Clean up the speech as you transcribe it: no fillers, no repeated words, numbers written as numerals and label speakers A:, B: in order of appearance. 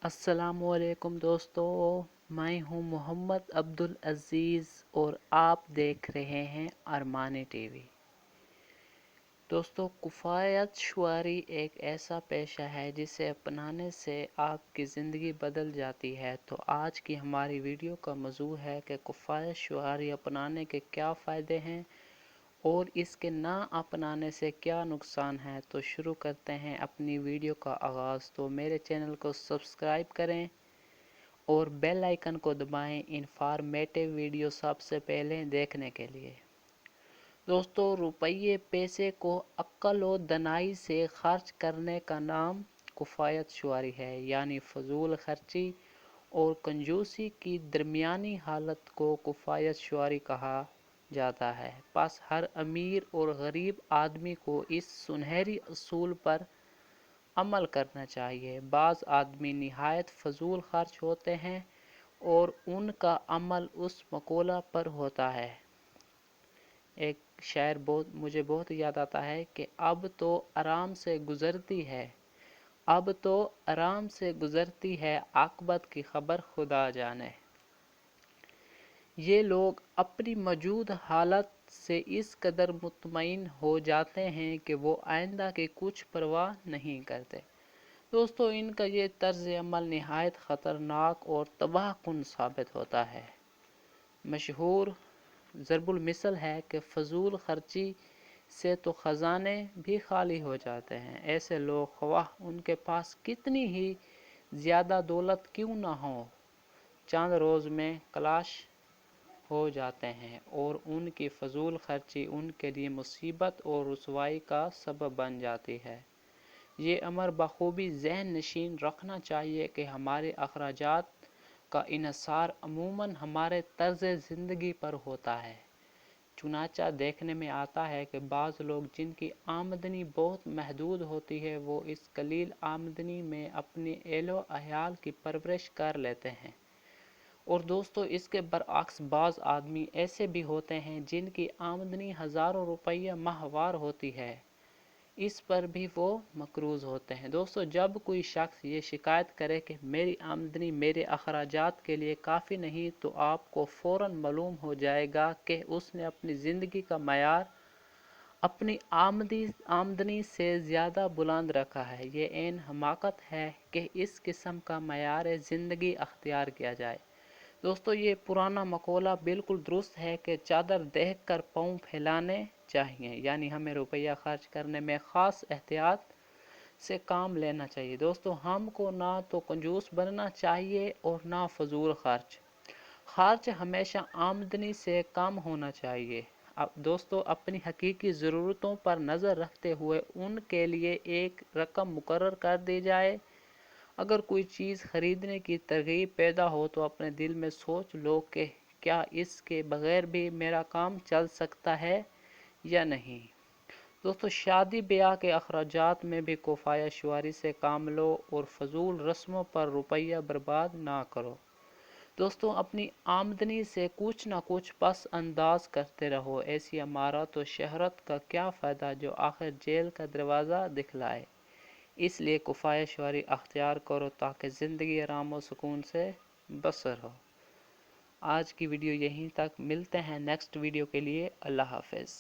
A: अस्सलामुअलैकुम दोस्तों, मैं हूं मोहम्मद अब्दुल अज़ीज़ और आप देख रहे हैं अरमानी टीवी। दोस्तों, कुफ़ायत शुआरी एक ऐसा पेशा है जिसे अपनाने से आपकी ज़िंदगी बदल जाती है। तो आज की हमारी वीडियो का मौजू है कि कुफ़ायत शुआरी अपनाने के क्या फ़ायदे हैं और इसके ना अपनाने से क्या नुकसान है। तो शुरू करते हैं अपनी वीडियो का आगाज़। तो मेरे चैनल को सब्सक्राइब करें और बेल आइकन को दबाएं इंफॉर्मेटिव वीडियो सबसे पहले देखने के लिए। दोस्तों, रुपये पैसे को अक्ल और दनाई से खर्च करने का नाम कुफ़ायत शुआरी है, यानी फजूल खर्ची और कंजूसी की दरमियानी हालत को कुफ़ायत शुआरी कहा जाता है। बस हर अमीर और गरीब आदमी को इस सुनहरी असूल पर अमल करना चाहिए। बाज़ आदमी निहायत फजूल खर्च होते हैं और उनका अमल उस मक़ूला पर होता है। एक शायर मुझे बहुत याद आता है कि अब तो आराम से गुज़रती है, अब तो आराम से गुज़रती है, आक़िबत की खबर खुदा जाने। ये लोग अपनी मौजूद हालत से इस कदर मुतमईन हो जाते हैं कि वो आइंदा की कुछ परवाह नहीं करते। दोस्तों, इनका ये तर्ज अमल निहायत ख़तरनाक और तबाहकुन साबित होता है। मशहूर ज़रबुल मिसल है कि फ़जूल खर्ची से तो ख़जाने भी खाली हो जाते हैं। ऐसे लोग ख्वाह उनके पास कितनी ही ज़्यादा दौलत क्यों ना हो, चंद रोज़ में क्लाश हो जाते हैं और उनकी फजूल खर्ची उनके लिए मुसीबत और रुसवाई का सबब बन जाती है। ये अमर बखूबी ज़हन नशीन रखना चाहिए कि हमारे अखराजात का इन्हिसार अमूमन हमारे तर्ज़ ज़िंदगी पर होता है। चुनाचा देखने में आता है कि बाज़ लोग जिनकी आमदनी बहुत महदूद होती है, वो इस कलील आमदनी में अपने एलो अयाल की परवरिश कर लेते हैं। और दोस्तों, इसके बरअक्स बाज़ आदमी ऐसे भी होते हैं जिनकी आमदनी हज़ारों रुपया माहवार होती है, इस पर भी वो मकरूज़ होते हैं। दोस्तों, जब कोई शख्स ये शिकायत करे कि मेरी आमदनी मेरे अखराजात के लिए काफ़ी नहीं, तो आपको फ़ौरन मालूम हो जाएगा कि उसने अपनी ज़िंदगी का मयार अपनी आमदनी से ज़्यादा बुलंद रखा है। ये ऐन हमाकत है कि इस किस्म का मयार ज़िंदगी अख्तियार किया जाए। दोस्तों, ये पुराना मक़ौला बिल्कुल दुरुस्त है कि चादर देख कर पाँव फैलाने चाहिए, यानी हमें रुपया खर्च करने में ख़ास एहतियात से काम लेना चाहिए। दोस्तों, हमको ना तो कंजूस बनना चाहिए और ना फजूल खर्च हमेशा आमदनी से कम होना चाहिए। अब दोस्तों, अपनी हकीकी ज़रूरतों पर नज़र रखते हुए उनके लिए एक रकम मुकर्रर कर दी जाए। अगर कोई चीज़ खरीदने की तरगीब पैदा हो तो अपने दिल में सोच लो कि क्या इसके बगैर भी मेरा काम चल सकता है या नहीं। दोस्तों, शादी ब्याह के अखराजात में भी कुफ़ायत शुआरी से काम लो और फजूल रस्मों पर रुपया बर्बाद ना करो। दोस्तों, अपनी आमदनी से कुछ ना कुछ पस अंदाज करते रहो। ऐसी अमारत और शहरत का क्या फ़ायदा जो आखिर जेल का दरवाज़ा दिखलाए। इसलिए कुफ़ायत शुआरी अख्तियार करो ताकि ज़िंदगी आराम और सुकून से बसर हो। आज की वीडियो यहीं तक, मिलते हैं नेक्स्ट वीडियो के लिए। अल्लाह हाफ़िज़।